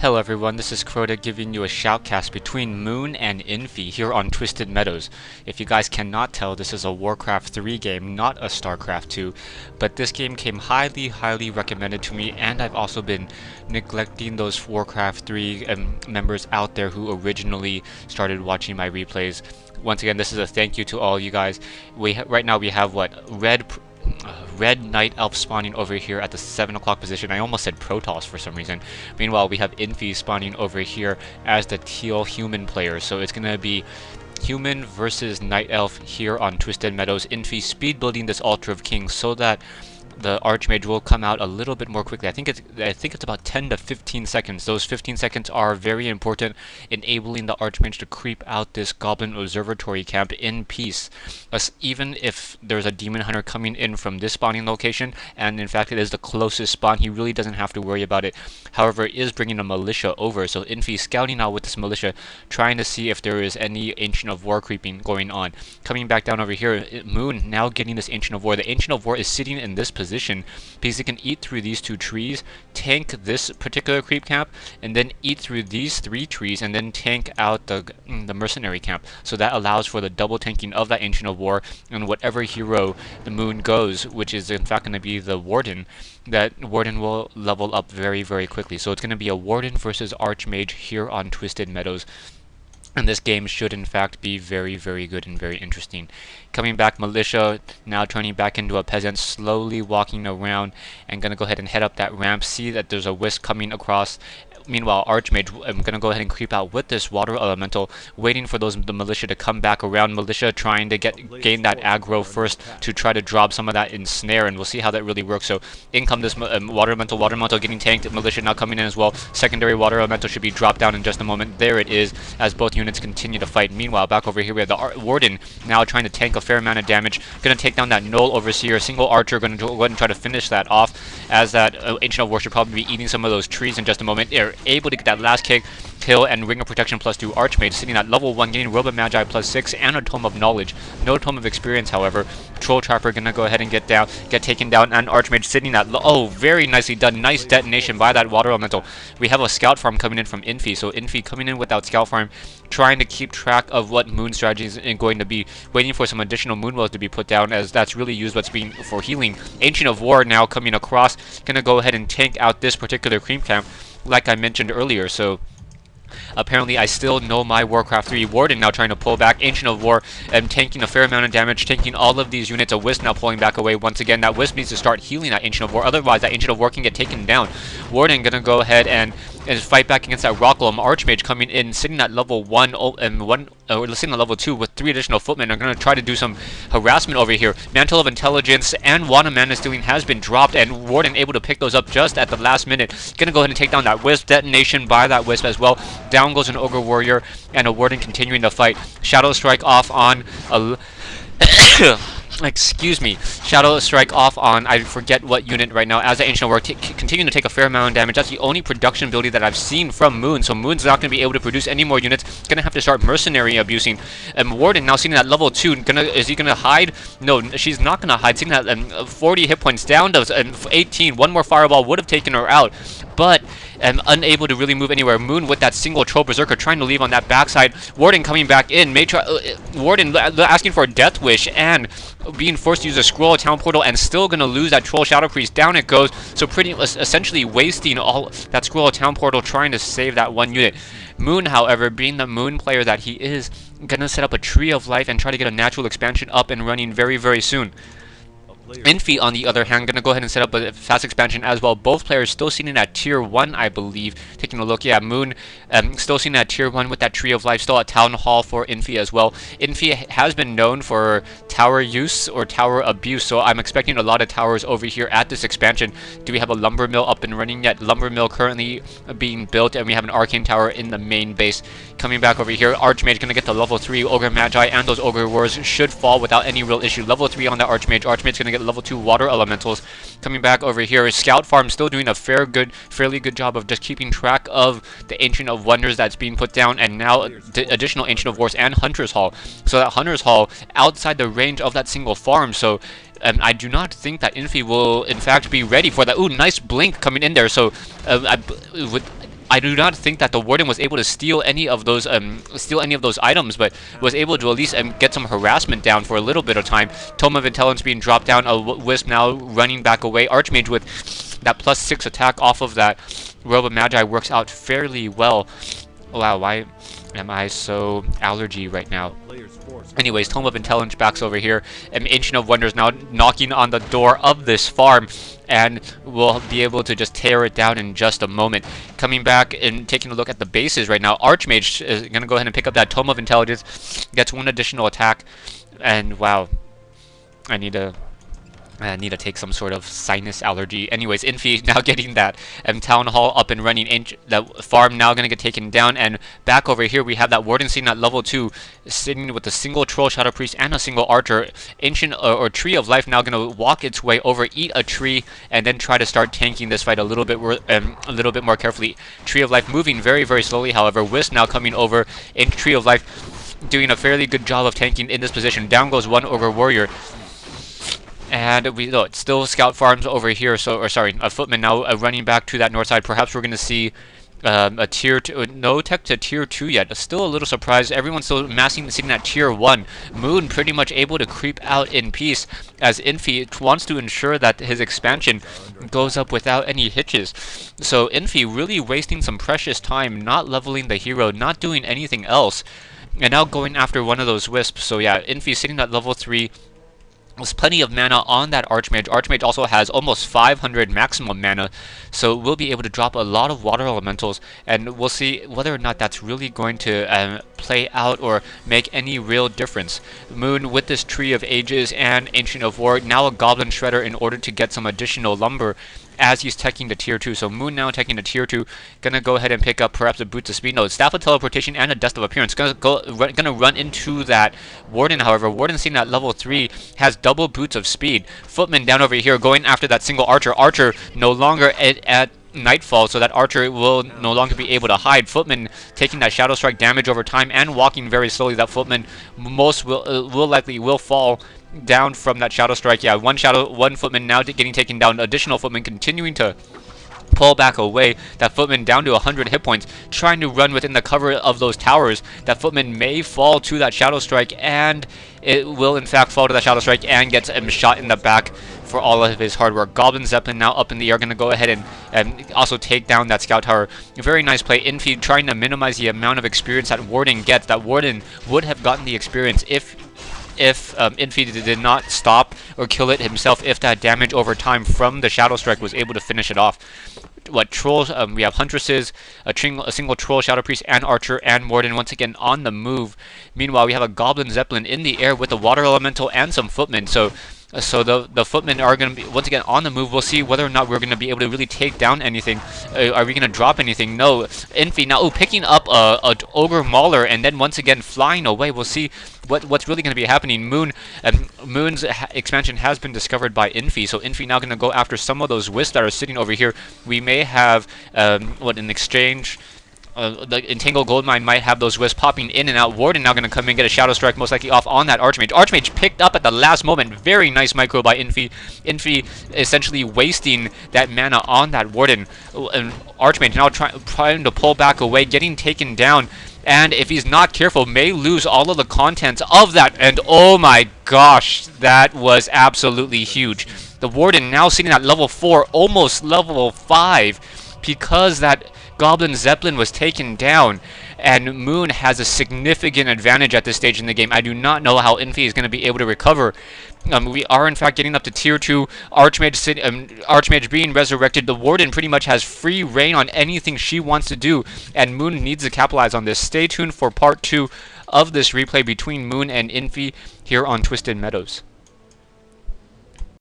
Hello everyone, this is Crota giving you a shoutcast between Moon and Infy here on Twisted Meadows. If you guys cannot tell, this is a WarCraft 3 game, not a StarCraft 2, but this game came highly recommended to me, and I've also been neglecting those WarCraft 3 members out there who originally started watching my replays. Once again, this is a thank you to all you guys. Right now we have what? Red Night Elf spawning over here at the 7 o'clock position. I almost said Protoss for some reason. Meanwhile, we have Infy spawning over here as the teal human player. So it's going to be human versus Night Elf here on Twisted Meadows. Infy speed building this Altar of Kings so that the Archmage will come out a little bit more quickly. I think it's about 10 to 15 seconds. Those 15 seconds are very important, enabling the Archmage to creep out this Goblin Observatory camp in peace. Even if there's a Demon Hunter coming in from this spawning location, and in fact it is the closest spawn, he really doesn't have to worry about it. However, it is bringing a militia over, so Infy scouting out with this militia, trying to see if there is any Ancient of War creeping going on. Coming back down over here, Moon now getting this Ancient of War. The Ancient of War is sitting in this position because he can eat through these two trees, tank this particular creep camp, and then eat through these three trees, and then tank out the mercenary camp. So that allows for the double tanking of that Ancient of War, and whatever hero the Moon goes, which is in fact going to be the Warden, that Warden will level up very quickly. So it's going to be a Warden versus Archmage here on Twisted Meadows. And this game should in fact be very good and very interesting. Coming back, Militia now turning back into a peasant, slowly walking around and gonna go ahead and head up that ramp. See that there's a wisp coming across. Meanwhile, Archmage, I'm gonna go ahead and creep out with this Water Elemental, waiting for the Militia to come back around. Militia trying to gain that aggro first to try to drop some of that ensnare, and we'll see how that really works. So in come this Water Elemental getting tanked. Militia now coming in as well. Secondary Water Elemental should be dropped down in just a moment. There it is, as both units continue to fight. Meanwhile, back over here we have the Warden now trying to tank a fair amount of damage. Gonna take down that Null Overseer. Single Archer gonna go ahead and try to finish that off, as that Ancient of War should probably be eating some of those trees in just a moment. They're able to get that last kill, and Ring of Protection +2 Archmage sitting at level 1, getting Robe of Magi +6 and a Tome of Knowledge. No Tome of Experience, however. Patrol Trapper gonna go ahead and get taken down, and Archmage sitting at very nicely done. Nice detonation by that Water Elemental. We have a Scout Farm coming in from Infy, so Infy coming in with that Scout Farm, trying to keep track of what Moon strategy is going to be, waiting for some additional Moon Wells to be put down, as that's really used what's being for healing. Ancient of War now coming across, gonna go ahead and tank out this particular creep camp, like I mentioned earlier. So apparently I still know my WarCraft 3. Warden now trying to pull back. Ancient of War tanking a fair amount of damage, tanking all of these units. A Wisp now pulling back away once again. That Wisp needs to start healing that Ancient of War, otherwise that Ancient of War can get taken down. Warden gonna go ahead and fight back against that Rock Golem. Archmage coming in, sitting at level 1 and sitting at level 2 with 3 additional footmen. Are going to try to do some harassment over here. Mantle of Intelligence and Wand of Mana Stealing has been dropped, and Warden able to pick those up just at the last minute. Going to go ahead and take down that Wisp. Detonation by that Wisp as well. Down goes an Ogre Warrior, and a Warden continuing to fight. Shadow Strike off on a excuse me, Shadow Strike off on, I forget what unit right now, as the Ancient of War continuing to take a fair amount of damage. That's the only production ability that I've seen from Moon, so Moon's not going to be able to produce any more units. Gonna have to start mercenary abusing. And Warden now sitting at level 2, is he gonna hide? No, she's not gonna hide, sitting at 40 hit points down to 18. One more Fireball would have taken her out, but unable to really move anywhere. Moon with that single Troll Berserker trying to leave on that backside. Warden coming back in. Warden asking for a Death Wish and being forced to use a Scroll of Town Portal, and still going to lose that Troll Shadow Priest. Down it goes. So pretty essentially wasting all that Scroll of Town Portal trying to save that one unit. Moon, however, being the Moon player that he is, going to set up a Tree of Life and try to get a natural expansion up and running very soon. Infy, on the other hand, going to go ahead and set up a fast expansion as well. Both players still sitting at tier 1, I believe. Taking a look, yeah, Moon still sitting at tier 1 with that Tree of Life, still at Town Hall for Infy as well. Infy has been known for tower use or tower abuse, so I'm expecting a lot of towers over here at this expansion. Do we have a Lumber Mill up and running yet? Lumber Mill currently being built, and we have an Arcane Tower in the main base. Coming back over here, Archmage going to get to level 3. Ogre Magi and those Ogre Wars should fall without any real issue. Level 3 on that Archmage. Archmage's going to get level 2 Water Elementals. Coming back over here, Scout Farm still doing a fairly good job of just keeping track of the Ancient of Wonders that's being put down, and now additional Ancient of Wars and Hunter's Hall. So that Hunter's Hall outside the range of that single farm. So I do not think that Infy will in fact be ready for that. Ooh, nice blink coming in there. So I do not think that the Warden was able to steal any of those items, but was able to at least get some harassment down for a little bit of time. Tome of Intelligence being dropped down. A Wisp now running back away. Archmage with that +6 attack off of that Robe of Magi works out fairly well. Wow, why am I so allergy right now? Anyways, Tome of Intelligence backs over here, and Ancient of Wonders now knocking on the door of this farm, and we'll be able to just tear it down in just a moment. Coming back and taking a look at the bases right now, Archmage is going to go ahead and pick up that Tome of Intelligence, gets one additional attack, and wow, I need to take some sort of sinus allergy. Anyways, Infy now getting that Town Hall up and running. That farm now going to get taken down. And back over here, we have that Warden sitting at level 2, sitting with a single Troll Shadow Priest and a single Archer. Ancient or Tree of Life now going to walk its way over, eat a tree, and then try to start tanking this fight a little bit more carefully. Tree of Life moving very, very slowly, however. Wisp now coming over. Tree of Life doing a fairly good job of tanking in this position. Down goes one Ogre Warrior. And it's still scout farms over here. A footman now running back to that north side. Perhaps we're going to see a tier 2. No tech to tier 2 yet. Still a little surprised. Everyone's still massing, sitting at tier 1. Moon pretty much able to creep out in peace, as Infy wants to ensure that his expansion goes up without any hitches. So Infy really wasting some precious time, not leveling the hero, not doing anything else, and now going after one of those wisps. So yeah, Infy sitting at level 3. There's plenty of mana on that Archmage. Archmage also has almost 500 maximum mana, so we'll be able to drop a lot of water elementals, and we'll see whether or not that's really going to play out or make any real difference. Moon with this Tree of Ages and Ancient of War, now a Goblin Shredder in order to get some additional lumber as he's teching to tier 2. So Moon now teching to tier 2, gonna go ahead and pick up perhaps a Boots of Speed. No, Staff of Teleportation and a Dust of Appearance. Gonna run into that Warden, however. Warden seen at level 3 has double Boots of Speed. Footman down over here going after that single Archer. Archer no longer at Nightfall, so that Archer will no longer be able to hide. Footman taking that Shadow Strike damage over time and walking very slowly. That Footman will likely fall down from that Shadow Strike. Yeah, one Footman now getting taken down. Additional Footman continuing to pull back away. That Footman down to 100 hit points, trying to run within the cover of those towers. That Footman may fall to that Shadow Strike, and it will in fact fall to that Shadow Strike and gets him shot in the back for all of his hard work. Goblin Zeppelin now up in the air, going to go ahead and also take down that Scout Tower. Very nice play. Infy trying to minimize the amount of experience that Warden gets. That Warden would have gotten the experience if Infy did not stop or kill it himself, if that damage over time from the Shadow Strike was able to finish it off. What trolls? We have Huntresses, a single Troll, Shadow Priest, and Archer, and Warden once again on the move. Meanwhile, we have a Goblin Zeppelin in the air with a Water Elemental and some Footmen. So the Footmen are going to be once again on the move. We'll see whether or not we're going to be able to really take down anything. Are we going to drop anything? No. Infy now picking up a Ogre Mauler and then once again flying away. We'll see what's really going to be happening. Moon's expansion has been discovered by Infy, so Infy now going to go after some of those wisps that are sitting over here. We may have in exchange. The Entangled Goldmine might have those wisps popping in and out. Warden now going to come in and get a Shadow Strike most likely off on that Archmage. Archmage picked up at the last moment. Very nice micro by Infy. Infy essentially wasting that mana on that Warden. And Archmage now trying to pull back away, getting taken down. And if he's not careful, may lose all of the contents of that. And oh my gosh, that was absolutely huge. The Warden now sitting at level 4, almost level 5, because that Goblin Zeppelin was taken down, and Moon has a significant advantage at this stage in the game. I do not know how Infy is going to be able to recover. We are in fact getting up to tier 2. Archmage being resurrected. The Warden pretty much has free reign on anything she wants to do, and Moon needs to capitalize on this. Stay tuned for part 2 of this replay between Moon and Infy here on Twisted Meadows.